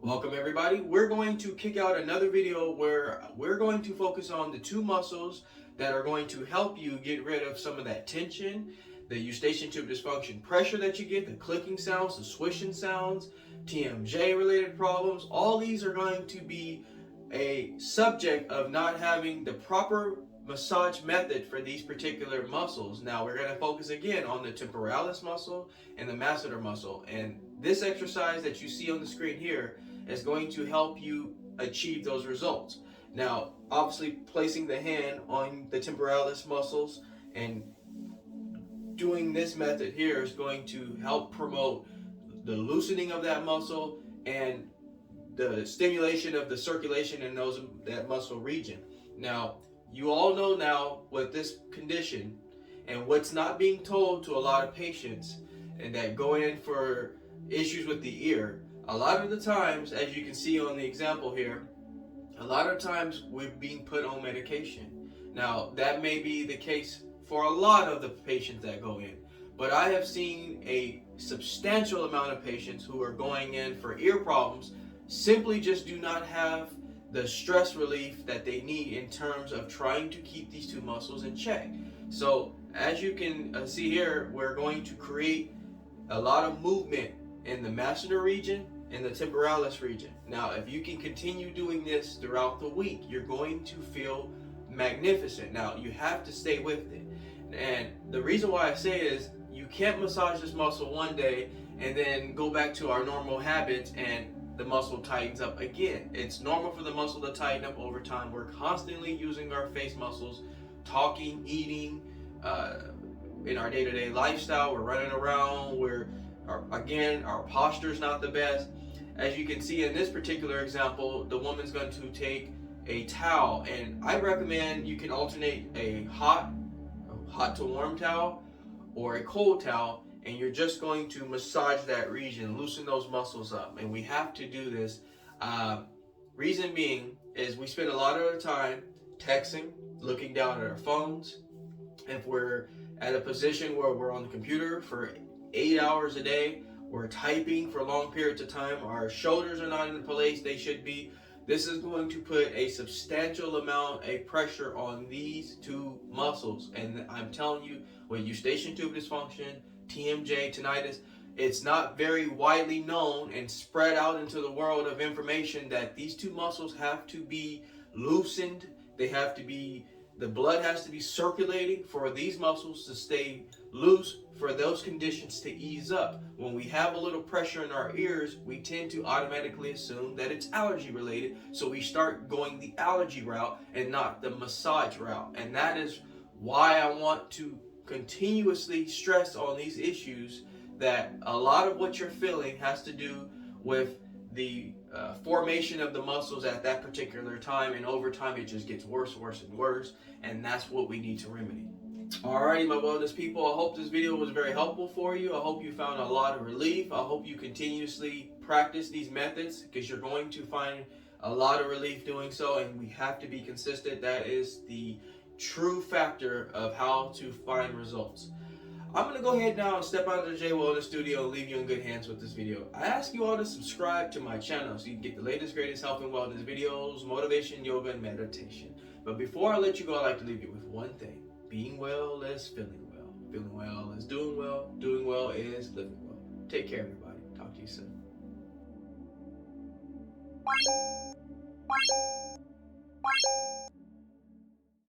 Welcome everybody. We're going to kick out another video where we're going to focus on the two muscles that are going to help you get rid of some of that tension, the Eustachian Tube Dysfunction pressure that you get, the clicking sounds, the swishing sounds, TMJ related problems. All these are going to be a subject of not having the proper massage method for these particular muscles. Now we're going to focus again on the temporalis muscle and the masseter muscle, and this exercise that you see on the screen here is going to help you achieve those results. Now obviously placing the hand on the temporalis muscles and doing this method here is going to help promote the loosening of that muscle and the stimulation of the circulation in that muscle region. Now you all know now what this condition and what's not being told to a lot of patients and that go in for issues with the ear. A lot of the times, as you can see on the example here, a lot of times we're being put on medication. Now that may be the case for a lot of the patients that go in, but I have seen a substantial amount of patients who are going in for ear problems simply just do not have the stress relief that they need in terms of trying to keep these two muscles in check. So as you can see here, we're going to create a lot of movement in the masseter region and the temporalis region. Now if you can continue doing this throughout the week, you're going to feel magnificent. Now you have to stay with it, and the reason why I say is you can't massage this muscle one day and then go back to our normal habits and the muscle tightens up again. It's normal for the muscle to tighten up over time. We're constantly using our face muscles, talking, eating, in our day-to-day lifestyle. We're running around, our posture is not the best. As you can see in this particular example, the woman's going to take a towel, and I recommend you can alternate a hot to warm towel or a cold towel, and you're just going to massage that region, loosen those muscles up. And we have to do this. Reason being is we spend a lot of our time texting, looking down at our phones. If we're at a position where we're on the computer for 8 hours a day, we're typing for long periods of time, our shoulders are not in the place they should be. This is going to put a substantial amount of pressure on these two muscles. And I'm telling you, with Eustachian Tube Dysfunction, TMJ, tinnitus, it's not very widely known and spread out into the world of information that these two muscles have to be loosened. The blood has to be circulating for these muscles to stay loose, for those conditions to ease up. When we have a little pressure in our ears, we tend to automatically assume that it's allergy related, so we start going the allergy route and not the massage route. And that is why I want to continuously stress on these issues, that a lot of what you're feeling has to do with the formation of the muscles at that particular time, and over time it just gets worse and worse, and that's what we need to remedy. Alrighty, my wellness people, I hope this video was very helpful for you. I hope you found a lot of relief. I hope you continuously practice these methods, because you're going to find a lot of relief doing so, and we have to be consistent. That is the true factor of how to find results. I'm going to go ahead now and step out of the J Wellness studio and leave you in good hands with this video. I ask you all to subscribe to my channel so you can get the latest, greatest health and wellness videos, motivation, yoga, and meditation. But before I let you go, I'd like to leave you with one thing. Being well is feeling well. Feeling well is doing well. Doing well is living well. Take care, everybody. Talk to you soon.